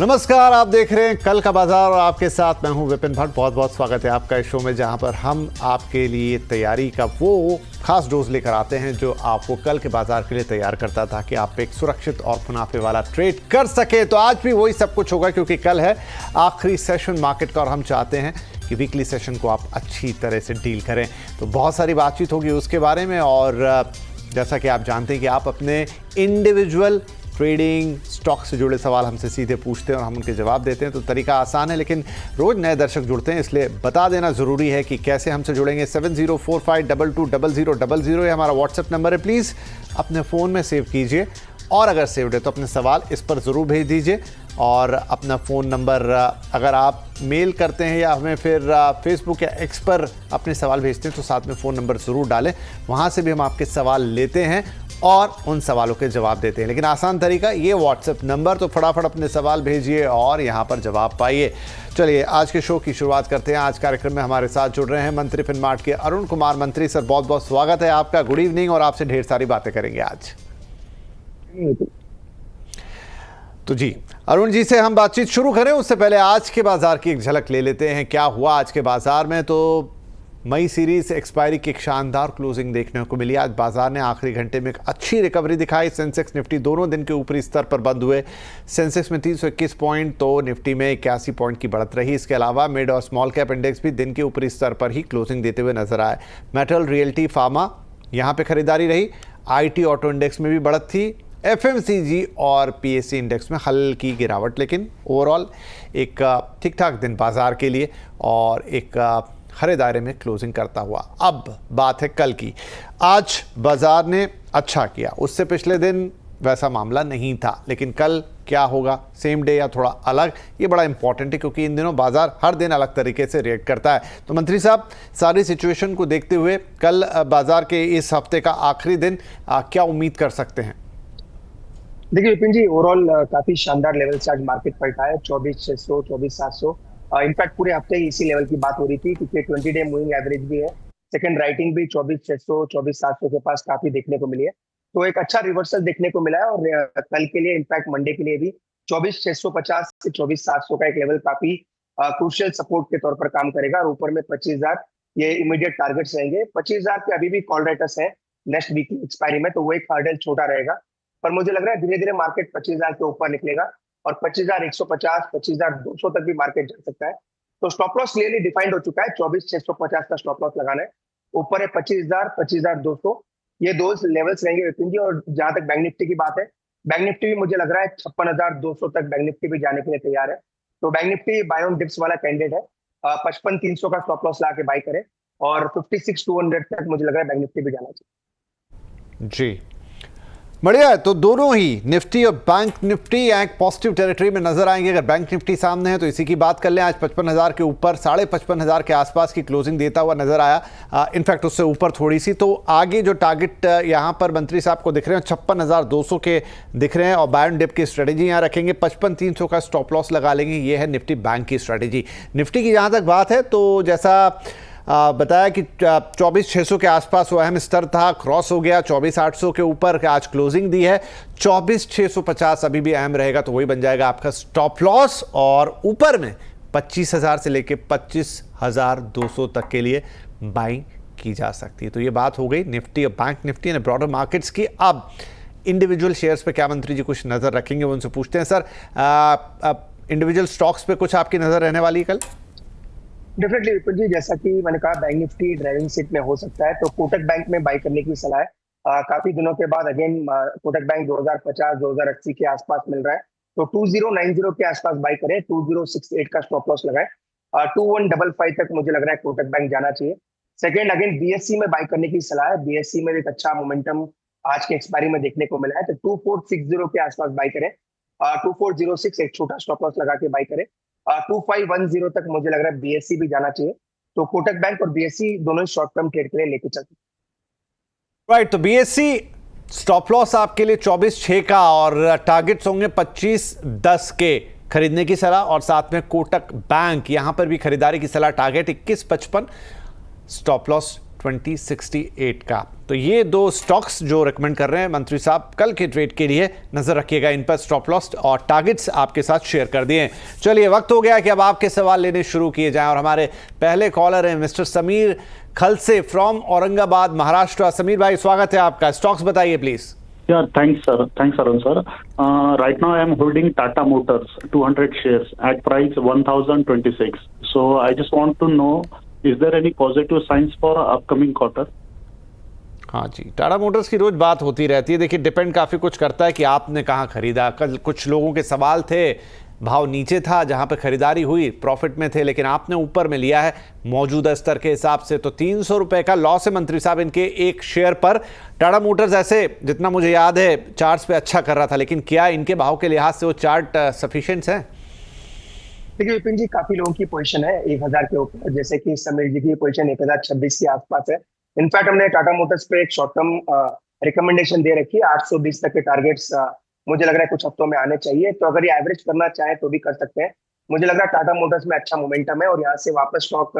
नमस्कार, आप देख रहे हैं कल का बाजार और आपके साथ मैं हूं विपिन भट्ट। बहुत बहुत स्वागत है आपका इस शो में, जहां पर हम आपके लिए तैयारी का वो खास डोज लेकर आते हैं जो आपको कल के बाजार के लिए तैयार करता था कि आप एक सुरक्षित और मुनाफे वाला ट्रेड कर सके। तो आज भी वही सब कुछ होगा क्योंकि कल है आखिरी सेशन मार्केट का और हम चाहते हैं कि वीकली सेशन को आप अच्छी तरह से डील करें। तो बहुत सारी बातचीत होगी उसके बारे में, और जैसा कि आप जानते हैं कि आप अपने इंडिविजुअल ट्रेडिंग स्टॉक से जुड़े सवाल हमसे सीधे पूछते हैं और हम उनके जवाब देते हैं। तो तरीका आसान है, लेकिन रोज़ नए दर्शक जुड़ते हैं, इसलिए बता देना ज़रूरी है कि कैसे हमसे जुड़ेंगे। 7045220000 ये हमारा व्हाट्सएप नंबर है। प्लीज़ अपने फ़ोन में सेव कीजिए, और अगर सेव्ड है तो अपने सवाल इस पर ज़रूर भेज दीजिए। और अपना फ़ोन नंबर अगर आप मेल करते हैं या हमें फिर फेसबुक या एक्स पर अपने सवाल भेजते हैं तो साथ में फ़ोन नंबर ज़रूर डालें। वहाँ से भी हम आपके सवाल लेते हैं और उन सवालों के जवाब देते हैं। लेकिन आसान तरीका ये व्हाट्सएप नंबर, तो फटाफट अपने सवाल भेजिए और यहाँ पर जवाब पाइए। चलिए आज के शो की शुरुआत करते हैं। आज कार्यक्रम में हमारे साथ जुड़ रहे हैं मंत्री फिनमार्ट के अरुण कुमार मंत्री। सर, बहुत बहुत स्वागत है आपका। गुड इवनिंग, और आपसे ढेर सारी बातें करेंगे आज। तो जी अरुण जी से हम बातचीत शुरू करें उससे पहले आज के बाजार की एक झलक ले लेते हैं। क्या हुआ आज के बाजार में? तो मई सीरीज एक्सपायरी की एक शानदार क्लोजिंग देखने को मिली। आज बाजार ने आखिरी घंटे में एक अच्छी रिकवरी दिखाई। सेंसेक्स निफ्टी दोनों दिन के ऊपरी स्तर पर बंद हुए। सेंसेक्स में 321 पॉइंट तो निफ्टी में 81 पॉइंट की बढ़त रही। इसके अलावा मिड और स्मॉल कैप इंडेक्स भी दिन के ऊपरी स्तर पर ही क्लोजिंग देते हुए नजर आए। मेटल, रियल्टी, फार्मा यहाँ पे खरीदारी रही। IT ऑटो इंडेक्स में भी बढ़त थी। FMCG और PSE इंडेक्स में हल्की गिरावट, लेकिन ओवरऑल एक ठीक ठाक दिन बाजार के लिए और एक हरे दायरे में क्लोजिंग करता हुआ। अब बात है कल की। आज बाजार ने अच्छा किया, उससे पिछले दिन वैसा मामला नहीं था, लेकिन कल क्या होगा, सेम डे या थोड़ा अलग, ये बड़ा इंपॉर्टेंट है क्योंकि इन दिनों बाजार हर दिन अलग तरीके से रिएक्ट करता है। तो मंत्री साहब, सारी सिचुएशन को देखते हुए कल बाजार के इस हफ्ते का आखिरी दिन क्या उम्मीद कर सकते हैं? देखिए विपिन जी, ओवरऑल काफी शानदार लेवल से आज मार्केट पलटा है। 24,600, 24,700। इनफैक्ट पूरे हफ्ते इसी लेवल की बात हो रही थी क्योंकि 20 डे मूविंग एवरेज भी है। सेकंड राइटिंग भी 24,600, 24,700 के पास काफी देखने को मिली है। तो एक अच्छा रिवर्सल देखने को मिला है, और कल के लिए, इनफैक्ट मंडे के लिए भी 24,650 से 24,700 का एक लेवल काफी क्रूशियल सपोर्ट के तौर पर काम करेगा। और ऊपर में 25,000 ये इमीडिएट टारगेट्स रहेंगे। 25,000 के अभी भी कॉल राइटर्स है नेक्स्ट वीक की एक्सपायरी में, तो वो एक हर्डल छोटा रहेगा। पर मुझे लग रहा है धीरे धीरे मार्केट 25,000 के ऊपर निकलेगा और 25,150, 25,200 तक भी मार्केट जा सकता है। तो स्टॉप लॉस क्लियरली डिफाइंड हो चुका है। 24,650 का स्टॉप लॉस लगाना है। ऊपर है 25,000, 25,200, ये दो लेवल्स रहेंगे विपिन जी। और जहां तक बैंक निफ्टी की बात है, बैंक निफ्टी भी मुझे लग रहा है 56,200 तक बैंक निफ्टी भी जाने के लिए तैयार है। तो bank Nifty buy on dips वाला कैंडिडेट है। 55,300 का स्टॉप लॉस ला के बाय करे, और 56,200 तक मुझे लग रहा है बैंक निफ्टी भी जाना चाहिए। जी बढ़िया है। तो दोनों ही निफ्टी और बैंक निफ्टी एक पॉजिटिव टेरिटरी में नजर आएंगे। अगर बैंक निफ्टी सामने है तो इसी की बात कर लें। आज 55,000 के ऊपर, 55,500 के आसपास की क्लोजिंग देता हुआ नजर आया। इनफैक्ट उससे ऊपर थोड़ी सी। तो आगे जो टारगेट यहां पर मंत्री साहब को दिख रहे हैं 56,200 के दिख रहे हैं, और बाय ऑन डिप की स्ट्रेटेजी यहां रखेंगे। 55,300 का स्टॉप लॉस लगा लेंगे। ये है निफ्टी बैंक की स्ट्रेटेजी। निफ्टी की जहां तक बात है तो जैसा बताया कि 24,600 के आसपास वो अहम स्तर था, क्रॉस हो गया। 24,800 के ऊपर आज क्लोजिंग दी है। 24,650 अभी भी अहम रहेगा, तो वही बन जाएगा आपका स्टॉप लॉस। और ऊपर में 25,000 से लेके 25,200 तक के लिए बाइंग की जा सकती है। तो ये बात हो गई निफ्टी और बैंक निफ्टी ने ब्रॉडर मार्केट्स की। अब इंडिविजुअल शेयर्स पे क्या मंत्री जी कुछ नजर रखेंगे, वो उनसे पूछते हैं। सर, इंडिविजुअल स्टॉक्स पे कुछ आपकी नजर रहने वाली है कल? डेफिनेटली विपुल जी, जैसा कि मैंने कहा बैंक निफ्टी ड्राइविंग सीट में हो सकता है, तो कोटक बैंक में बाई करने की सलाह है। काफी दिनों के बाद अगेन कोटक बैंक 2050, 2080 के आसपास मिल रहा है, तो 2090 के आसपास बाई करें। 2068 का स्टॉप लॉस लगाए। 2155 तक मुझे लग रहा है कोटक बैंक जाना चाहिए। सेकेंड, अगेन BSE में बाई करने की सलाह है। BSE में एक अच्छा मोमेंटम आज के एक्सपायरी में देखने को मिला है, तो 2460 के आसपास बाई करें। 2406 एक छोटा स्टॉप लॉस लगा के बाई करें। 2510 तक मुझे लग रहा है BSE भी जाना चाहिए। तो कोटक बैंक और BSE दोनों शॉर्ट टर्म ट्रेड के लिए लेके चलते। राइट, तो BSE स्टॉप लॉस आपके लिए 24,600 का, और टारगेट्स होंगे 25,10 के खरीदने की सलाह। और साथ में कोटक बैंक यहां पर भी खरीदारी की सलाह, टारगेट 21,55, स्टॉप लॉस 2068 का। तो ये दो स्टॉक्स जो रिकमेंड कर रहे हैं मंत्री साहब कल के ट्रेड के लिए, नजर रखिएगा इन पर। स्टॉप लॉस और टारगेट्स आपके साथ शेयर कर दिए। चलिए वक्त हो गया कि अब आपके सवाल लेने शुरू किए जाएं और हमारे पहले कॉलर हैं mister Sameer Khalse from Aurangabad Maharashtra. Sameer भाई स्वागत है आपका, स्टॉक्स बताइए please. Yeah, thanks, sir. Thanks, Arun, sir. Right now, I am holding Tata Motors 200 shares at price 1026. So, I just want to know, is there any positive signs for upcoming quarter? हाँ जी, Tata Motors की रोज बात होती रहती है। देखिए depend काफ़ी कुछ करता है कि आपने कहाँ खरीदा। कल कुछ लोगों के सवाल थे, भाव नीचे था जहां पे खरीदारी हुई, प्रॉफिट में थे, लेकिन आपने ऊपर में लिया है मौजूदा स्तर के हिसाब से। तो 300 रुपए का लॉस है मंत्री साहब इनके एक शेयर पर। टाटा मोटर्स ऐसे जितना मुझे याद है चार्ट्स पे अच्छा कर रहा था, लेकिन क्या इनके भाव के लिहाज से वो चार्ट सफिशिएंट है? देखिए विपिन जी, काफी लोगों की पोजीशन है 1000 के ऊपर, जैसे कि समीर जी की पोजीशन 1026 के आसपास है। इनफैक्ट हमने टाटा मोटर्स पे एक शॉर्ट टर्म रिकमेंडेशन दे रखी है, 820 तक के टारगेट्स मुझे लग रहा है कुछ हफ्तों में आने चाहिए। तो अगर ये एवरेज करना चाहे तो भी कर सकते हैं। मुझे लग रहा है टाटा मोटर्स में अच्छा मोमेंटम है और यहाँ से वापस स्टॉक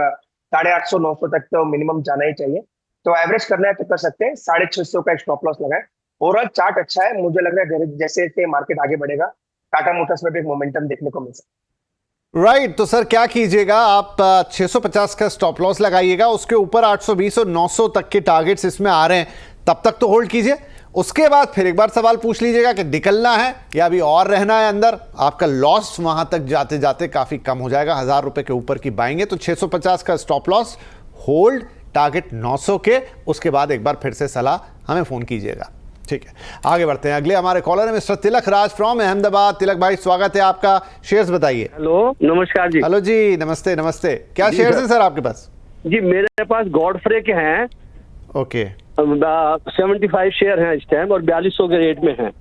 850-900 तक तो मिनिमम जाना ही चाहिए। तो एवरेज करना है तो कर सकते हैं। 650 का एक स्टॉप लॉस लगाए। ओवरऑल चार्ट अच्छा है, मुझे लग रहा है जैसे जैसे मार्केट आगे बढ़ेगा टाटा मोटर्स में भी एक मोमेंटम देखने को मिल सकता है। राइट तो सर क्या कीजिएगा आप, 650 का स्टॉप लॉस लगाइएगा, उसके ऊपर 820 और 900 तक के टारगेट्स इसमें आ रहे हैं, तब तक तो होल्ड कीजिए। उसके बाद फिर एक बार सवाल पूछ लीजिएगा कि निकलना है या अभी और रहना है अंदर। आपका लॉस वहां तक जाते जाते काफी कम हो जाएगा। 1000 रुपए के ऊपर की बाएंगे तो 650 का स्टॉप लॉस, होल्ड, टारगेट 900 के। उसके बाद एक बार फिर से सलाह हमें फोन कीजिएगा। ठीक है, आगे बढ़ते हैं। अगले हमारे कॉलर है मिस्टर तिलक राज फ्रॉम अहमदाबाद। तिलक भाई स्वागत है आपका, शेयर्स बताइए। हेलो नमस्कार जी। हेलो जी, नमस्ते नमस्ते। क्या शेयर्स हैं सर आपके पास? जी मेरे पास गॉडफ्रे के हैं। ओके, 75 शेयर हैं इस टाइम और 4200 के रेट में हैं।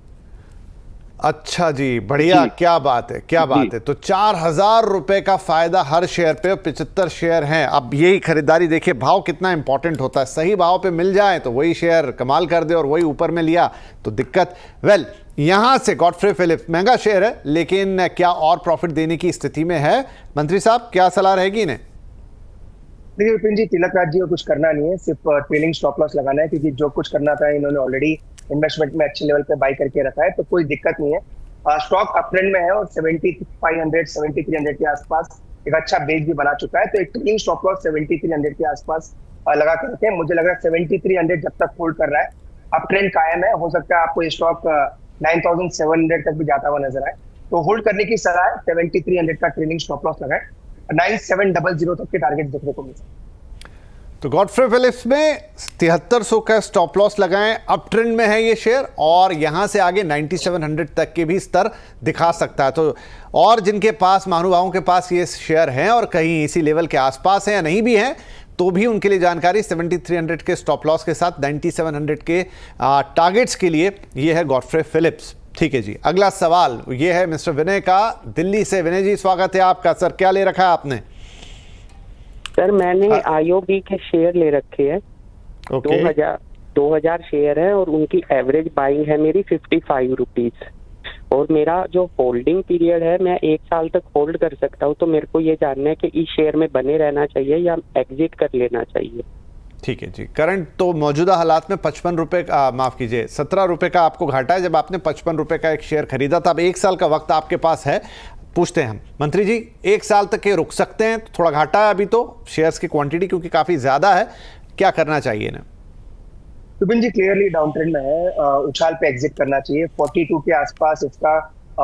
अच्छा जी, बढ़िया जी। क्या बात है, क्या बात है। तो 4000 रुपए का फायदा हर शेयर पे, 75 शेयर हैं। अब यही खरीदारी देखिए, भाव कितना इंपॉर्टेंट होता है। सही भाव पे मिल जाए तो वही शेयर कमाल कर दे और वही ऊपर में लिया तो दिक्कत। वेल यहां से गॉडफ्रे फिलिप्स महंगा शेयर है, लेकिन क्या और प्रॉफिट देने की स्थिति में है? मंत्री साहब क्या सलाह रहेगी इन्हें? देखिए विपिन जी, तिलक राज जी को कुछ करना नहीं है, सिर्फ ट्रेलिंग स्टॉप लॉस लगाना है, क्योंकि जो कुछ करना था इन्होंने ऑलरेडी इन्वेस्टमेंट में अच्छे लेवल पे बाई करके रखा है, तो कोई दिक्कत नहीं है। स्टॉक अप ट्रेंड में है और 7500 7300 के आसपास एक अच्छा बेस भी बना चुका है। तो एक ट्रेलिंग स्टॉप लॉस 7300 के आसपास लगा के रखें। मुझे लग रहा है 7300 जब तक होल्ड कर रहा है, अप ट्रेंड कायम है, हो सकता है आपको ये स्टॉक 9700 तक भी जाता हुआ नजर आए। तो होल्ड करने की सलाह है, 7300 का ट्रेलिंग स्टॉप लॉस लगाए, 9700 तक के टारगेट देखने को मिल सकते हैं। तो गॉडफ्रे फिलिप्स में 7300 का स्टॉप लॉस लगाएं। अप ट्रेंड में है ये शेयर और यहां से आगे 9700 तक के भी स्तर दिखा सकता है। तो और जिनके पास, महानुभावों के पास ये शेयर हैं और कहीं इसी लेवल के आसपास हैं या नहीं भी हैं, तो भी उनके लिए जानकारी 7300 के स्टॉप लॉस के साथ 9700 के टारगेट्स के लिए ये है गॉडफ्रे फिलिप्स। ठीक है जी, अगला सवाल ये है मिस्टर विनय का, दिल्ली से। विनय जी स्वागत है आपका। सर क्या ले रखा है आपने? सर मैंने आईओबी के शेयर ले रखे हैं। 2000 शेयर है और उनकी एवरेज बाइंग है मेरी 55 रुपीज और मेरा जो होल्डिंग पीरियड है मैं 1 साल तक होल्ड कर सकता हूँ। तो मेरे को ये जानना है कि इस शेयर में बने रहना चाहिए या एग्जिट कर लेना चाहिए। ठीक है जी, करंट तो मौजूदा हालात में 55 रुपए का, माफ कीजिए 17 रुपए का आपको घाटा है जब आपने 55 रुपए का एक शेयर खरीदा था। अब 1 साल का वक्त आपके पास है। पूछते हैं हम मंत्री जी, 1 साल तक ये रुक सकते हैं? थोड़ा घाटा है अभी तो शेयर्स की क्वांटिटी क्योंकि काफी ज्यादा है, क्या करना चाहिए इन्हें? विपिन जी क्लियरली डाउन ट्रेंड में है, उछाल पे एग्जिट करना चाहिए। 42 के आसपास इसका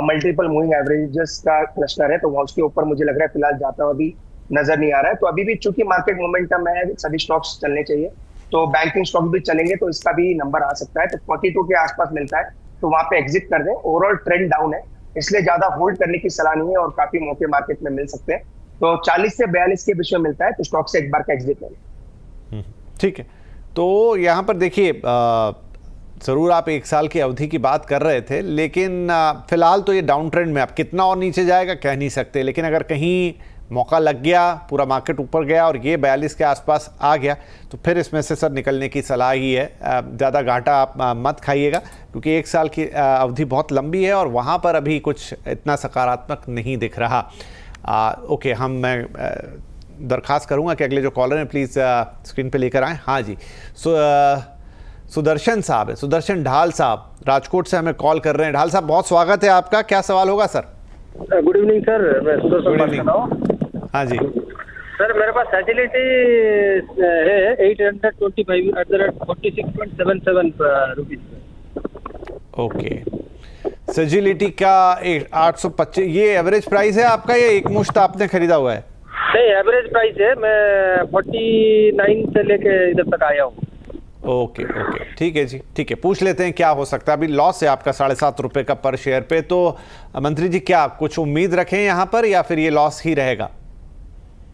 मल्टीपल मूविंग एवरेजेस का क्लस्टर है, तो उसके ऊपर मुझे लग रहा है फिलहाल जाता हुआ भी नजर नहीं आ रहा है। तो अभी भी चूंकि मार्केट मोमेंटम है, सभी स्टॉक्स चलने चाहिए, तो बैंकिंग स्टॉक भी चलेंगे तो इसका भी नंबर आ सकता है। तो 42 के आसपास मिलता है तो वहां पे एग्जिट कर दें। ओवरऑल ट्रेंड डाउन है, इसलिए ज्यादा होल्ड करने की सलाह नहीं है और काफी मौके मार्केट में मिल सकते हैं। तो 40 से 42 के बीच में मिलता है तो स्टॉक से एक बार का एग्जिट लें। ठीक है, तो यहाँ पर देखिए ज़रूर आप 1 साल की अवधि की बात कर रहे थे, लेकिन फिलहाल तो ये डाउन ट्रेंड में, अब कितना और नीचे जाएगा कह नहीं सकते, लेकिन अगर कहीं मौका लग गया, पूरा मार्केट ऊपर गया और ये 42 के आसपास आ गया, तो फिर इसमें से सर निकलने की सलाह ही है। ज़्यादा घाटा आप मत खाइएगा क्योंकि 1 साल की अवधि बहुत लंबी है और वहाँ पर अभी कुछ इतना सकारात्मक नहीं दिख रहा। ओके, मैं दरखास्त करूंगा कि अगले जो कॉलर हैं प्लीज़ स्क्रीन पे लेकर आएँ। हाँ जी, सुदर्शन साहब है, सुदर्शन ढाल साहब राजकोट से हमें कॉल कर रहे हैं। ढाल साहब बहुत स्वागत है आपका, क्या सवाल होगा सर? गुड इवनिंग सर, मैं सुदर्शन बात कर रहा हूँ। हाँ जी सर, मेरे पास फैसिलिटी है 825 रुपीज। ओके, सेजिलिटी का 825, ये एवरेज प्राइस है आपका या एक मुश्त आपने खरीदा हुआ है? नहीं, एवरेज प्राइस है। मैं 49 से लेके इधर तक आया हूँ। ओके ओके, ठीक है जी, ठीक है, पूछ लेते हैं क्या हो सकता है। अभी लॉस है आपका 7.5 रुपए का पर शेयर पे, तो मंत्री जी क्या कुछ उम्मीद रखें यहाँ पर या फिर ये लॉस ही रहेगा?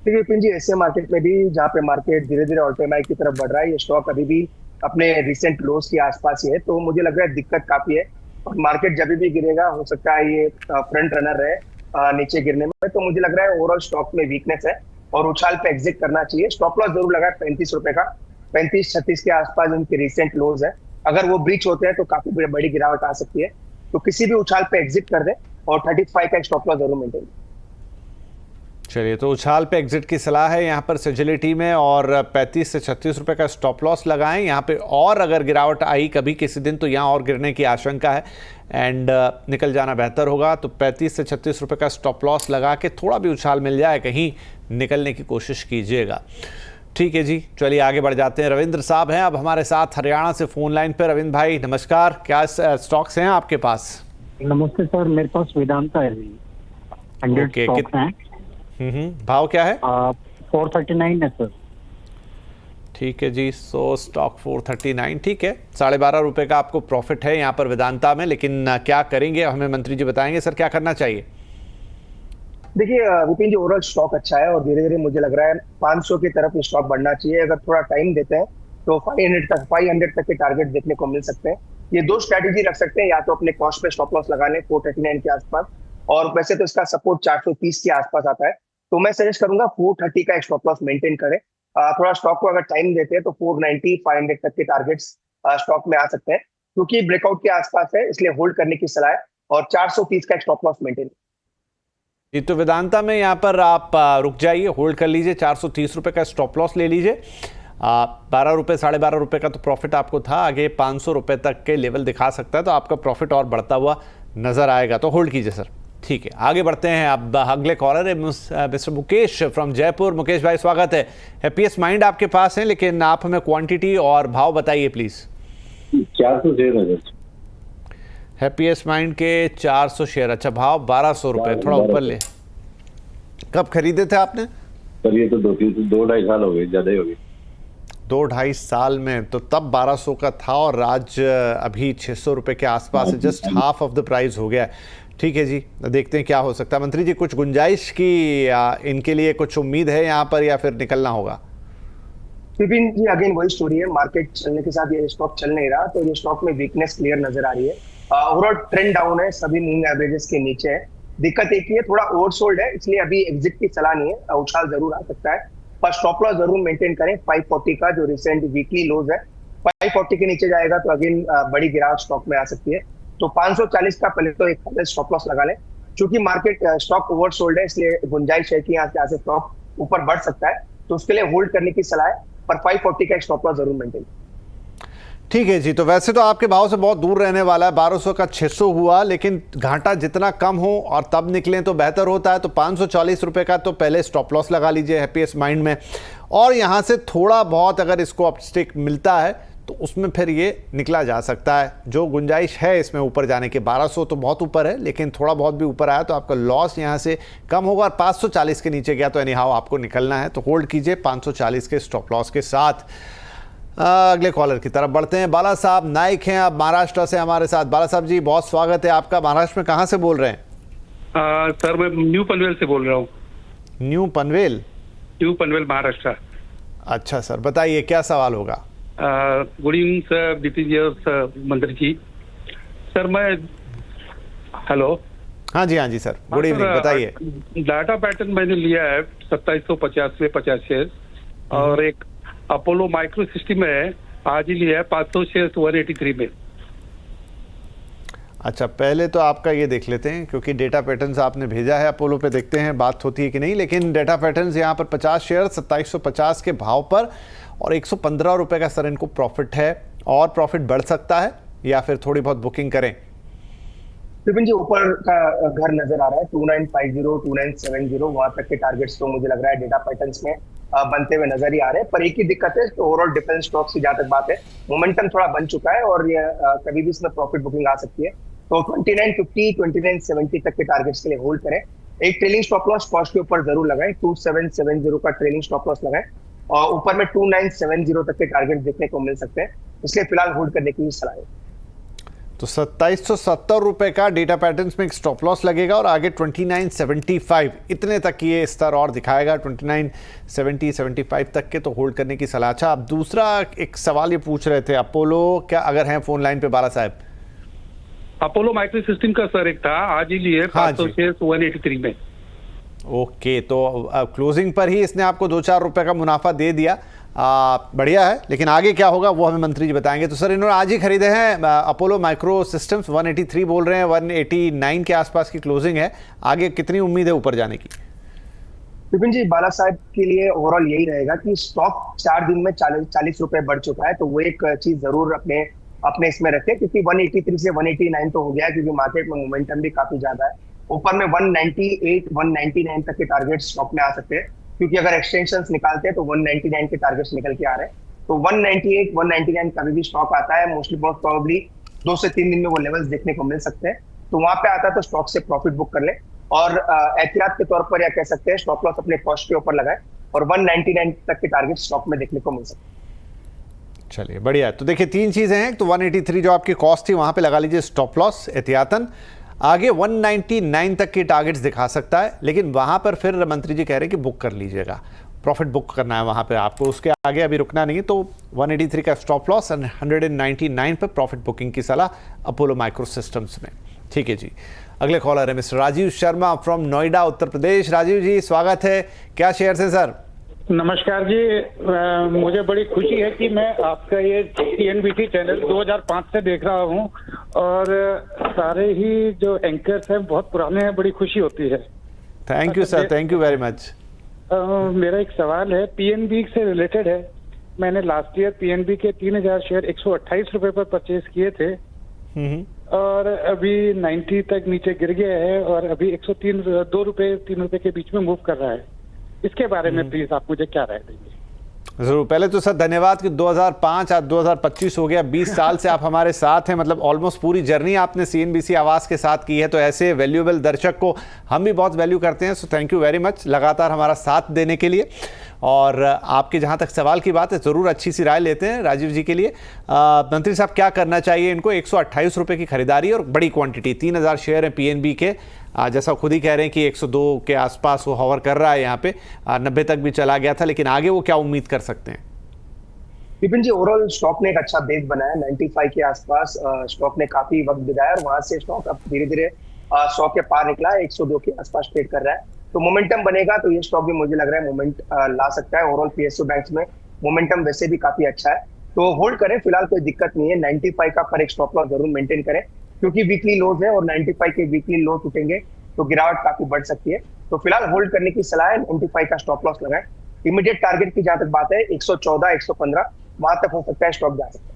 देखिए विपिन जी, ऐसे मार्केट में भी जहाँ पे मार्केट धीरे धीरे ऑल टाइम हाई की तरफ बढ़ रहा है, ये स्टॉक अभी भी अपने रिसेंट लोस के आसपास ही है, तो मुझे लग रहा है दिक्कत काफी है। और मार्केट जब भी गिरेगा हो सकता है ये फ्रंट रनर रहे नीचे गिरने में। तो मुझे लग रहा है ओवरऑल स्टॉक में वीकनेस है और उछाल पे एग्जिट करना चाहिए। स्टॉप लॉस जरूर लगा है 35 रुपए का, 35-36 के आसपास इनके रिसेंट लोज है। अगर वो ब्रीच होते हैं तो काफी बड़ी गिरावट आ सकती है, तो किसी भी उछाल पे एग्जिट कर दे और 35 का स्टॉप लॉस जरूर मेंटेन। चलिए, तो उछाल पे एग्जिट की सलाह है यहाँ पर सेजिलिटी में, और 35 से 36 रुपए का स्टॉप लॉस लगाएं यहाँ पे। और अगर गिरावट आई कभी किसी दिन तो यहाँ और गिरने की आशंका है एंड निकल जाना बेहतर होगा। तो 35 से 36 रुपए का स्टॉप लॉस लगा के थोड़ा भी उछाल मिल जाए कहीं निकलने की कोशिश कीजिएगा। ठीक है जी, चलिए आगे बढ़ जाते हैं। रविंद्र साहब हैं अब हमारे साथ हरियाणा से फोन लाइन पर। रविंद्र भाई नमस्कार, क्या स्टॉक्स हैं आपके पास? नमस्ते सर, मेरे पास वेदांता है जी, 100 स्टॉक्स हैं। भाव क्या है? 439 है सर। ठीक है जी, 100 स्टॉक 439, ठीक है। 12.5 रुपए का आपको प्रॉफिट है यहाँ पर वेदांता में, लेकिन क्या करेंगे हमें मंत्री जी बताएंगे। सर क्या करना चाहिए? देखिए विपिन जी, ओवरऑल स्टॉक अच्छा है और धीरे धीरे मुझे लग रहा है 500 की तरफ स्टॉक बढ़ना चाहिए। अगर थोड़ा टाइम देते हैं तो 500 तक के टारगेट देखने को मिल सकते हैं। ये दो स्ट्रैटेजी रख सकते हैं, या तो अपने कॉस्ट पे स्टॉप लॉस लगा लें 439 के आसपास, और वैसे तो इसका सपोर्ट 430 के आसपास आता है। तो मैं सजेस्ट करूंगा 430 का स्टॉप लॉस मेंटेन करें। थोड़ा स्टॉक को अगर टाइम देते हैं तो 490 500 तक के टारगेट्स स्टॉक में आ सकते हैं, क्योंकि ब्रेकआउट के आसपास है, इसलिए होल्ड करने की सलाह है। और 430 का स्टॉप लॉस मेंटेन। जी, तो वेदांता में यहाँ पर आप रुक जाइए, होल्ड कर लीजिए, 430 रुपए का स्टॉप लॉस ले लीजिए। 12 रुपए 12.5 रुपए का तो प्रॉफिट आपको था, आगे 500 रुपए तक के लेवल दिखा सकता है, तो आपका प्रॉफिट और बढ़ता हुआ नजर आएगा, तो होल्ड कीजिए सर। ठीक है, आगे बढ़ते हैं। अब अगले कॉलर है मिस्टर मुकेश फ्रॉम जयपुर। मुकेश भाई स्वागत है। हैप्पीएस्ट माइंड आपके पास है, लेकिन आप हमें क्वांटिटी और भाव बताइए प्लीज। 400 शेयर है। हैप्पीएस्ट माइंड के 400 शेयर, अच्छा, भाव 1200 रुपए, थोड़ा ऊपर ले। कब खरीदे थे आपने? सर ये तो 2-2.5 साल हो गए, ज्यादा ही हो गए। 2-2.5 साल में, तो तब 1200 का था और आज अभी 600 रुपए के आसपास है, just half of the price हो गया। ठीक है जी, देखते हैं क्या हो सकता है। मंत्री जी कुछ गुंजाइश की इनके लिए कुछ उम्मीद है यहाँ पर, या फिर निकलना होगा? विपिन जी, अगेन वही स्टोरी है, मार्केट चलने के साथ ये स्टॉक चल नहीं रहा, तो ये स्टॉक में वीकनेस क्लियर नजर आ रही है। ओवरऑल ट्रेंड डाउन है, सभी मूविंग एवरेजेस के नीचे है। दिक्कत एक ही है, थोड़ा ओवरसोल्ड है, इसलिए अभी एग्जिट की सलाह नहीं है। उछाल जरूर आ सकता है, पर स्टॉप लॉस जरूर मेंटेन करें 540 का, जो रिसेंट वीकली लोज है। 540 के नीचे जाएगा तो अगेन बड़ी गिरावट स्टॉक में आ सकती है। तो 540 का पहले तो एक स्टॉप लॉस लगा लें। चूंकि मार्केट स्टॉक ओवरसोल्ड है, इसलिए गुंजाइश है कि यहाँ से स्टॉक ऊपर बढ़ सकता है, तो उसके लिए होल्ड करने की सलाह है, पर 540 का स्टॉप लॉस जरूर मेंटेन। ठीक है जी, तो वैसे तो आपके भाव से बहुत दूर रहने वाला है, 1200 का 600 हुआ, लेकिन घाटा जितना कम हो और तब निकलें तो बेहतर होता है। तो 540 रुपए का तो पहले स्टॉप लॉस लगा लीजिए हैप्पीएस्ट माइंड में, और यहाँ से थोड़ा बहुत अगर इसको अपस्टिक मिलता है तो उसमें फिर ये निकला जा सकता है। जो गुंजाइश है इसमें ऊपर जाने के, 1200 तो बहुत ऊपर है, लेकिन थोड़ा बहुत भी ऊपर आया तो आपका लॉस यहाँ से कम होगा। और 540 के नीचे गया तो एनी हाउ आपको निकलना है, तो होल्ड कीजिए 540 के स्टॉप लॉस के साथ। अगले कॉलर की तरफ बढ़ते हैं। बाला साहब नाइक हैं अब महाराष्ट्र से हमारे साथ। बाला साहब जी बहुत स्वागत है आपका। महाराष्ट्र में कहाँ से बोल रहे हैं? सर मैं न्यू पनवेल से बोल रहा हूँ। न्यू पनवेल? न्यू पनवेल महाराष्ट्र। अच्छा सर, बताइए क्या सवाल होगा? गुड इवनिंग सर, बिपिन जी और मंत्री जी। सर मैं, हेलो। हाँ जी सर, गुड इवनिंग, बताइए। डाटा पैटर्न मैंने लिया है 2750 में 50 शेयर, और एक अपोलो माइक्रो सिस्टम है, आज ही लिया है 500 शेयर 183 में। अच्छा, पहले तो आपका ये देख लेते हैं, क्योंकि डेटा पैटर्न्स आपने भेजा है अपोलो पे, देखते हैं बात होती है कि नहीं। लेकिन डेटा पैटर्न्स यहाँ पर 50 शेयर 2750 के भाव पर और 115 रुपये का सर इनको प्रॉफिट है, और प्रॉफिट बढ़ सकता है या फिर थोड़ी बहुत बुकिंग करें? विपिन जी, ऊपर का घर नजर आ रहा है 2950 2970, वहां तक के टारगेट्स तो मुझे लग रहा है डेटा पैटर्न्स में बनते हुए नजर ही आ रहे हैं। पर एक ही दिक्कत है, तो ओवरऑल डिफेंस स्टॉक्स की जहां तक बात है, मोमेंटम थोड़ा बन चुका है और ये कभी भी इसमें प्रॉफिट बुकिंग आ सकती है। तो 2950 2970 तक के टारगेट्स के लिए होल्ड करें। एक ट्रेलिंग स्टॉप लॉस कॉस्ट के ऊपर जरूर लगाएं, 2770 का ट्रेलिंग स्टॉप लॉस लगाएं, और ऊपर में 2970 तक के टारगेट देखने को मिल सकते हैं, इसलिए फिलहाल होल्ड करने की सलाह है। तो 2770 रुपए का डेटा पैटर्न्स में एक स्टॉप लॉस लगेगा और आगे 2975 इतने तक ये स्तर और दिखाएगा, 2970-75 तक के तो होल्ड करने की सलाह। अच्छा, आप दूसरा एक सवाल ये पूछ रहे थे अपोलो, क्या अगर हैं फोन लाइन पे बाला साहब? अपोलो माइक्रो सिस्टम का सर एक था, आज ही लिए 500 शेयर 183 में। ओके, तो क्लोजिंग पर ही इसने आपको 2-4 रुपए का मुनाफा दे दिया, बढ़िया है। लेकिन आगे क्या होगा वो हमें मंत्री जी बताएंगे। तो सर इन्होंने आज ही खरीदे हैं अपोलो माइक्रो सिस्टम्स, 183 बोल रहे हैं, 189 के आसपास की क्लोजिंग है, आगे कितनी उम्मीद है ऊपर जाने की? विपिन जी, बाला साहब के लिए ओवरऑल यही रहेगा कि स्टॉक 4 दिन में 40 रुपए बढ़ चुका है, तो वो एक चीज जरूर अपने इसमें रखे, क्योंकि 183 से 189 तो हो गया, क्योंकि मार्केट में मोमेंटम भी काफी ज्यादा है। ऊपर में 198 199 तक के टारगेट स्टॉक में आ सकते हैं, क्योंकि अगर एक्सटेंशंस निकालते हैं तो 199 के टारगेट्स निकल के आ रहे हैं। तो 198 199 कभी भी स्टॉक आता है, मोस्टली मोस्ट प्रोबेबली 2 से 3 दिन में वो लेवल्स देखने को मिल सकते हैं। तो वहां पे आता है तो स्टॉक से प्रॉफिट बुक कर ले, और एहतियात के तौर पर या कह सकते हैं स्टॉप लॉस अपने कॉस्ट के ऊपर लगाए, और 199 तक के टारगेट स्टॉक में देखने को मिल सकते हैं। चलिए, बढ़िया। तो देखिए 3 चीजें हैं, तो 183 जो आपकी कॉस्ट थी वहां पे लगा लीजिए स्टॉप लॉस एहतियातन, आगे 199 तक की टारगेट्स दिखा सकता है, लेकिन वहां पर फिर मंत्री जी कह रहे हैं कि बुक कर लीजिएगा, प्रॉफिट बुक करना है वहां पे आपको, उसके आगे अभी रुकना नहीं है। तो 183 का स्टॉप लॉस और 199 पर प्रॉफिट बुकिंग की सलाह अपोलो माइक्रो सिस्टम्स में। ठीक है जी, अगले कॉलर है मिस्टर राजीव शर्मा फ्रॉम नोएडा, उत्तर प्रदेश। राजीव जी, स्वागत है। क्या शेयर है सर? नमस्कार जी, मुझे बड़ी खुशी है कि मैं आपका ये CNBC चैनल 2005 से देख रहा हूँ, और सारे ही जो एंकर्स हैं बहुत पुराने हैं, बड़ी खुशी होती है। Thank you sir, thank you very much. मेरा एक सवाल है, PNB से रिलेटेड है। मैंने लास्ट ईयर PNB के 3000 शेयर 128 रुपए पर परचेज किए थे, और अभी 90 तक नीचे गिर गया है, और अभी 103 रुपए के बीच में मूव कर रहा है। इसके बारे में प्लीज आप मुझे क्या राय देंगे? जरूर। पहले तो सर धन्यवाद कि 2005 आज 2025 हो गया, 20 साल से आप हमारे साथ हैं, मतलब ऑलमोस्ट पूरी जर्नी आपने CNBC आवाज़ के साथ की है। तो ऐसे वैल्यूएबल दर्शक को हम भी बहुत वैल्यू करते हैं, so thank you very much लगातार हमारा साथ देने के लिए। और आपके जहाँ तक सवाल की बात है, ज़रूर अच्छी सी राय लेते हैं राजीव जी के लिए। मंत्री साहब, क्या करना चाहिए इनको? 128 रुपये की खरीदारी और बड़ी क्वांटिटी, 3000 शेयर हैं PNB के, जैसा खुद ही कह रहे हैं कि 102 के आसपास वो हॉवर कर रहा है, यहाँ पे 90 तक भी चला गया था, लेकिन आगे वो क्या उम्मीद कर सकते हैं? विपिन जी, ओवरऑल स्टॉक ने एक अच्छा बेस बनाया, 95 के आसपास स्टॉक ने काफी वक्त बिताया, और वहां से स्टॉक अब धीरे धीरे 100 के पार निकला है, 102 के आसपास ट्रेड कर रहा है। तो मोमेंटम बनेगा तो ये स्टॉक भी मुझे लग रहा है मोमेंट ला सकता है। ओवरऑल PSU बैंक्स में मोमेंटम वैसे भी काफी अच्छा है, तो होल्ड करें, फिलहाल कोई दिक्कत नहीं है। 95 का पर एक स्टॉप लॉस जरूर मेंटेन करें, क्योंकि वीकली लोज है, और 95 के वीकली लो टूटेंगे तो गिरावट काफी बढ़ सकती है। तो फिलहाल होल्ड करने की सलाह है, 95 का स्टॉप लॉस लगाएं। इमीडिएट टारगेट की जहां तक बात है 114 115 वहां तक हो सकता है स्टॉक जा सकता है।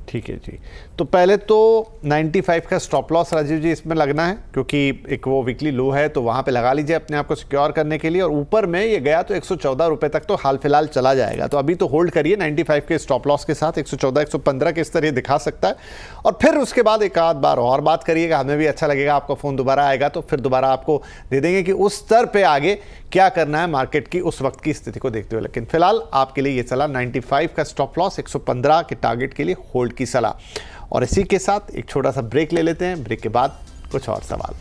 ठीक है जी, तो पहले तो 95 का स्टॉप लॉस राजीव जी इसमें लगना है, क्योंकि एक वो वीकली लो है, तो वहाँ पे लगा लीजिए अपने आप को सिक्योर करने के लिए। और ऊपर में ये गया तो 114 रुपये तक तो हाल फिलहाल चला जाएगा, तो अभी तो होल्ड करिए 95 के स्टॉप लॉस के साथ। 114 115 के स्तर ये दिखा सकता है, और फिर उसके बाद एक आध बार और बात करिएगा, हमें भी अच्छा लगेगा। आपका फ़ोन दोबारा आएगा तो फिर दोबारा आपको दे देंगे कि उस स्तर पर आगे क्या करना है मार्केट की उस वक्त की स्थिति को देखते हुए। लेकिन फिलहाल आपके लिए ये सलाह 95 का स्टॉप लॉस, 115 के टारगेट के लिए होल्ड की सलाह। और इसी के साथ एक छोटा सा ब्रेक ले लेते हैं, ब्रेक के बाद कुछ और सवाल।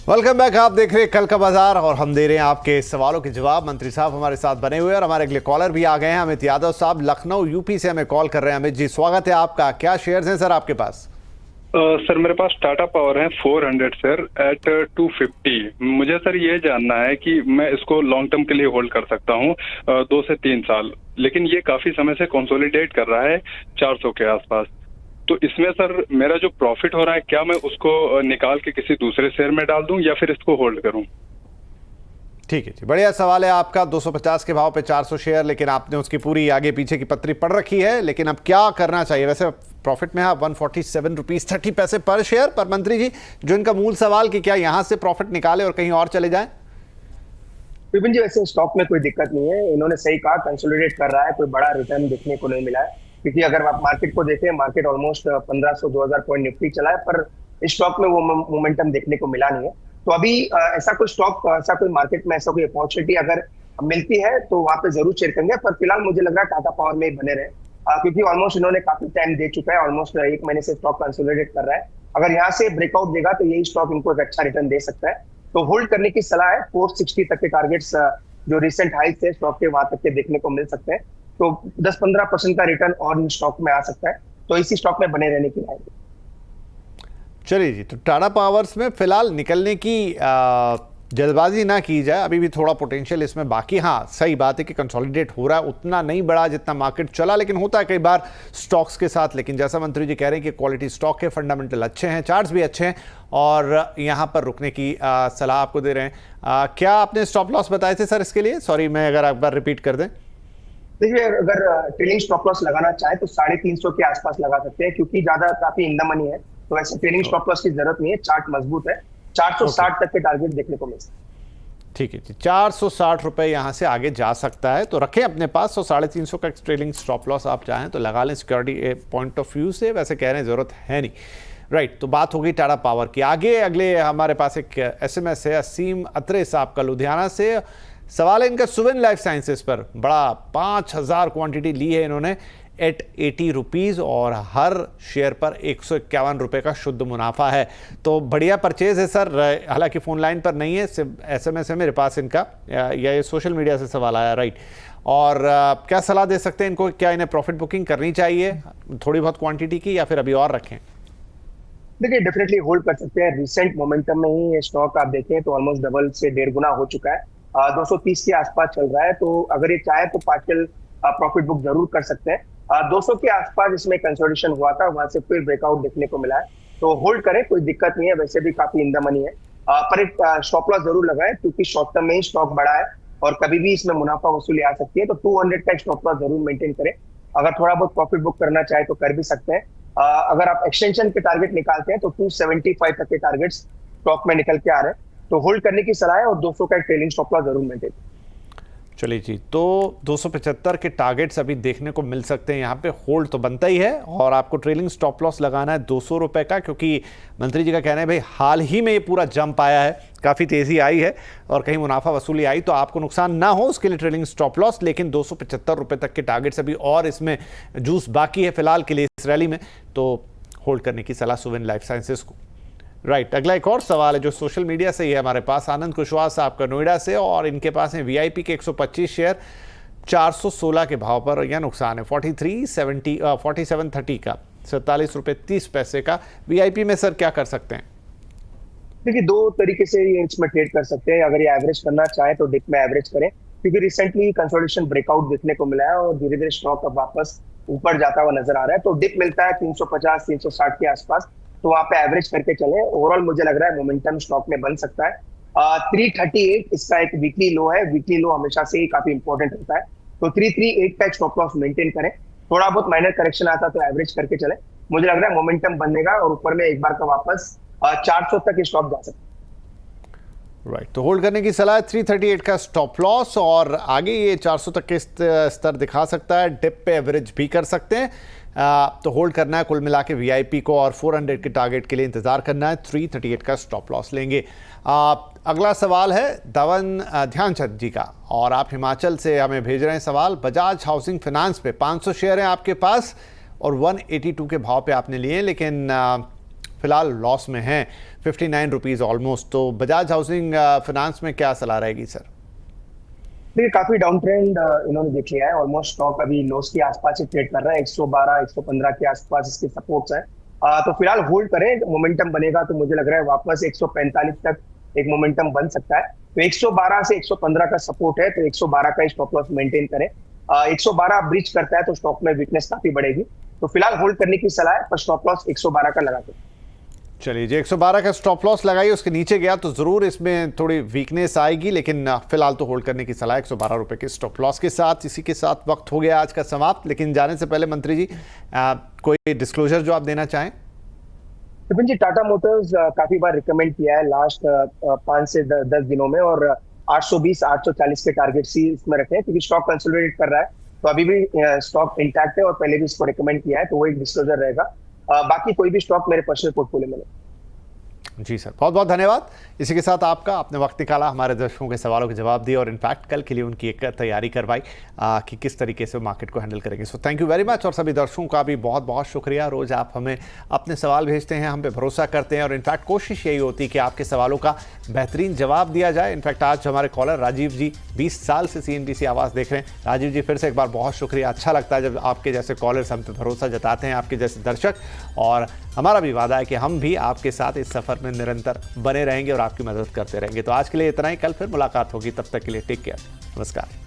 वेलकम बैक, आप देख रहे हैं कल का बाजार, और हम दे रहे हैं आपके सवालों के जवाब। मंत्री साहब हमारे साथ बने हुए हैं, और हमारे अगले कॉलर भी आ गए हैं, अमित यादव साहब लखनऊ यूपी से हमें कॉल कर रहे हैं। अमित जी, स्वागत है आपका। क्या शेयर्स हैं सर आपके पास? सर मेरे पास टाटा पावर है 400 सर एट 250। मुझे सर ये जानना है कि मैं इसको लॉन्ग टर्म के लिए होल्ड कर सकता हूँ 2 से 3 साल, लेकिन ये काफी समय से कंसोलिडेट कर रहा है 400 के आसपास। तो इसमें सर मेरा जो प्रॉफिट हो रहा है, क्या मैं उसको निकाल के किसी दूसरे शेयर में डाल दूं या फिर इसको होल्ड करूं? ठीक है जी, बढ़िया सवाल है आपका। 250 के भाव पे 400 शेयर, लेकिन आपने उसकी पूरी आगे पीछे की पत्री पढ़ रखी है, लेकिन अब क्या करना चाहिए? वैसे प्रॉफिट में है 147 रुपीज 30 पैसे पर शेयर। पर मंत्री जी, जो इनका मूल सवाल कि क्या यहां से प्रॉफिट निकाले और कहीं और चले जाएं? विपिन जी, वैसे स्टॉक में कोई दिक्कत नहीं है, इन्होंने सही कहा, कंसोलिडेट कर रहा है, कोई बड़ा रिटर्न देखने को नहीं मिला है। क्योंकि अगर आप मार्केट को देखें, मार्केट ऑलमोस्ट 1500-2000 पॉइंट निफ्टी चला है, पर इस स्टॉक में वो मोमेंटम देखने को मिला नहीं है। तो अभी ऐसा कोई स्टॉक, ऐसा कोई मार्केट में ऐसा कोई अपॉर्चुनिटी अगर मिलती है तो वहां पे जरूर शेयर करेंगे। पर फिलहाल मुझे लग रहा है टाटा पावर में ही बने रहे, क्योंकि ऑलमोस्ट इन्होंने काफी टाइम दे चुका है, ऑलमोस्ट 1 महीने से स्टॉक कंसोलिडेट कर रहा है। अगर यहाँ से ब्रेकआउट देगा तो यही स्टॉक इनको एक अच्छा रिटर्न दे सकता है। तो होल्ड करने की सलाह है। 460 तक के टारगेट्स जो रिसेंट हाइट है स्टॉक के, वहां तक के देखने को मिल सकते हैं। तो 10-15% का रिटर्न और इन स्टॉक में आ सकता है, तो इसी स्टॉक में बने रहने की राय है। चलिए जी, तो टाटा पावर्स में फिलहाल निकलने की जल्दबाजी ना की जाए, अभी भी थोड़ा पोटेंशियल इसमें बाकी। हाँ, सही बात है कि कंसोलिडेट हो रहा है, उतना नहीं बढ़ा जितना मार्केट चला, लेकिन होता है कई बार स्टॉक्स के साथ। लेकिन जैसा मंत्री जी कह रहे हैं कि क्वालिटी स्टॉक है, फंडामेंटल अच्छे हैं, चार्ट्स भी अच्छे हैं और यहाँ पर रुकने की सलाह आपको दे रहे हैं। क्या आपने स्टॉप लॉस बताए थे सर इसके लिए? सॉरी, मैं अगर एक बार रिपीट कर दें। देखिए, अगर ट्रेलिंग स्टॉप लॉस लगाना चाहे तो 350 के आसपास लगा सकते हैं, क्योंकि ज्यादा काफी इन द मनी है, तो ऐसे ट्रेलिंग स्टॉप लॉस की जरूरत नहीं है। चार्ट मजबूत है, 460 तक के टारगेट देखने को मिल सकते हैं। ठीक है जी, 460 रुपए यहां से आगे जा सकता है, तो रखें अपने पास। 350 का ट्रेलिंग स्टॉप लॉस आप चाहें तो लगा लें, सिक्योरिटी पॉइंट ऑफ व्यू से। वैसे कह रहे हैं जरूरत है नहीं, राइट। तो बात हो गई टाटा पावर की। आगे अगले हमारे पास एक SMS है असीम अत्रे साहब का लुधियाना से। सवाल है इनका सुवेन लाइफ साइंसेस पर। बड़ा 5000 क्वांटिटी ली है इन्होंने एट 80 रुपीज़ और हर शेयर पर 151 रुपये का शुद्ध मुनाफा है। तो बढ़िया परचेज है सर। हालांकि फ़ोन लाइन पर नहीं है, सिर्फ SMS है मेरे पास इनका, या ये सोशल मीडिया से सवाल आया, राइट। और क्या सलाह दे सकते हैं इनको? क्या इन्हें प्रॉफिट बुकिंग करनी चाहिए थोड़ी बहुत क्वांटिटी की, या फिर अभी और रखें? देखिए, डेफिनेटली होल्ड कर सकते हैं। रिसेंट मोमेंटम में ही ये स्टॉक आप देखें तो ऑलमोस्ट डबल से 1.5 गुना हो चुका है, 230 के आसपास चल रहा है। तो अगर ये चाहे तो पार्शियल प्रॉफिट बुक जरूर कर सकते हैं। 200 के आसपास इसमें कंसोलिडेशन हुआ था, वहां से फिर ब्रेकआउट देखने को मिला है, तो होल्ड करें, कोई दिक्कत नहीं है। वैसे भी काफी इन द मनी है, पर एक स्टॉप लॉस जरूर लगाए, क्योंकि शॉर्ट टर्म में ही स्टॉक बढ़ा है और कभी भी इसमें मुनाफा वसूली आ सकती है। तो 200 का स्टॉप लॉस जरूर मेंटेन करें। अगर थोड़ा बहुत प्रॉफिट बुक करना चाहे तो कर भी सकते हैं। अगर आप एक्सटेंशन के टारगेट निकालते हैं तो 275 तक के टारगेट स्टॉक में निकल के आ रहे हैं, तो होल्ड करने की सलाह है और 200 का ट्रेलिंग स्टॉप लॉस जरूर मेंटेन। चलिए जी, तो 275 के टारगेट्स अभी देखने को मिल सकते हैं। यहाँ पे होल्ड तो बनता ही है, और आपको ट्रेलिंग स्टॉप लॉस लगाना है 200 रुपये का, क्योंकि मंत्री जी का कहना है भाई हाल ही में ये पूरा जंप आया है, काफ़ी तेज़ी आई है और कहीं मुनाफा वसूली आई तो आपको नुकसान ना हो, उसके लिए ट्रेलिंग स्टॉप लॉस। लेकिन 275 रुपये तक के टारगेट्स अभी और इसमें जूस बाकी है फिलहाल के लिए इस रैली में, तो होल्ड करने की सलाह सुवेन लाइफ साइंसेस को, राइट। अगला एक और सवाल है जो सोशल मीडिया से ही है हमारे पास, आनंद कुशवाहा साहब का नोएडा से, और इनके पास है VIP के 125 शेयर 416 के भाव पर, यह नुकसान है 4730 का, 47 रुपये 30 पैसे का। VIP में सर क्या कर सकते हैं? देखिए, 2 तरीके से ये इसमें ट्रेड कर सकते हैं। अगर ये एवरेज करना चाहे तो डिप में एवरेज करें, क्योंकि रिसेंटली कंसोलिडेशन ब्रेकआउट देखने को मिला है और धीरे धीरे स्टॉक अब वापस ऊपर जाता हुआ नजर आ रहा है। तो डिप मिलता है 350-360 के आसपास, तो वहां पे एवरेज करके चले। ओवरऑल मुझे लग रहा है मोमेंटम स्टॉक में बन सकता है। 338 इसका एक वीकली लो है, वीकली लो हमेशा से ही काफी इंपॉर्टेंट होता है, तो 338 का स्टॉप लॉस मेंटेन करें। थोड़ा बहुत माइनर करेक्शन आता तो एवरेज करके चले। मुझे लग रहा है मोमेंटम बनेगा और ऊपर में एक बार का वापस 400 तक स्टॉप जा सकता है, राइट। तो होल्ड करने की सलाह 338 का स्टॉप लॉस, और आगे ये 400 तक के स्तर दिखा सकता है, डिप पे एवरेज भी कर सकते हैं। तो होल्ड करना है कुल मिला के VIP को, और 400 के टारगेट के लिए इंतजार करना है, 338 का स्टॉप लॉस लेंगे। अगला सवाल है धवन ध्यानचंद जी का, और आप हिमाचल से हमें भेज रहे हैं सवाल। बजाज हाउसिंग फाइनेंस पे 500 शेयर हैं आपके पास और 182 के भाव पे आपने लिए, लेकिन फिलहाल लॉस में हैं 59 रुपीज़ ऑलमोस्ट। तो बजाज हाउसिंग फाइनेंस में क्या सलाह रहेगी सर? देखिए, काफी डाउन ट्रेंड इन्होंने देख लिया है। ऑलमोस्ट स्टॉक अभी लॉस के आसपास ही ट्रेड कर रहा है, 112-115 के आसपास इसके सपोर्ट्स है। तो फिलहाल होल्ड करें, मोमेंटम बनेगा तो मुझे लग रहा है वापस 145 तक एक मोमेंटम बन सकता है। तो 112 से 115 का सपोर्ट है, तो 112 का स्टॉप लॉस मेंटेन करें। 112 ब्रीच करता है तो स्टॉक में वीकनेस काफी बढ़ेगी, तो फिलहाल होल्ड करने की सलाह है, पर स्टॉप लॉस 112 का लगा दो। चलिए जी, 112 का स्टॉप लॉस लगाइए, उसके नीचे गया तो जरूर इसमें थोड़ी वीकनेस आएगी, लेकिन फिलहाल तो होल्ड करने की सलाह 112 रुपए के स्टॉप लॉस के साथ। इसी के साथ वक्त हो गया आज का समाप्त, लेकिन जाने से पहले मंत्री जी कोई डिस्क्लोजर जो आप देना चाहें? विपिन जी, टाटा मोटर्स काफी बार रिकमेंड किया है लास्ट 5 से 10 दिनों में, और 820 840 के टारगेट सी इसमें रखे हैं, क्योंकि स्टॉक कंसोलिडेट कर रहा है, तो अभी भी स्टॉक इंटैक्ट है और पहले भी इसको रिकमेंड किया है, तो वो एक डिस्क्लोजर रहेगा। बाकी कोई भी स्टॉक मेरे पर्सनल पोर्टफोलियो में नहीं। जी सर, बहुत बहुत धन्यवाद। इसी के साथ आपका, आपने वक्त निकाला, हमारे दर्शकों के सवालों के जवाब दिए और इनफैक्ट कल के लिए उनकी एक तैयारी करवाई कि किस तरीके से मार्केट को हैंडल करेंगे। So thank you very much, और सभी दर्शकों का भी बहुत बहुत शुक्रिया। रोज़ आप हमें अपने सवाल भेजते हैं, हम पे भरोसा करते हैं, और इनफैक्ट कोशिश यही होती है कि आपके सवालों का बेहतरीन जवाब दिया जाए। इनफैक्ट आज हमारे कॉलर राजीव जी 20 साल से CNBC आवाज़ देख रहे हैं। राजीव जी, फिर से एक बार बहुत शुक्रिया। अच्छा लगता है जब आपके जैसे कॉलर्स हम पे भरोसा जताते हैं, आपके जैसे दर्शक, और हमारा भी वादा है कि हम भी आपके साथ इस सफ़र में निरंतर बने रहेंगे और आपकी मदद करते रहेंगे। तो आज के लिए इतना ही, कल फिर मुलाकात होगी, तब तक के लिए टेक केयर, नमस्कार।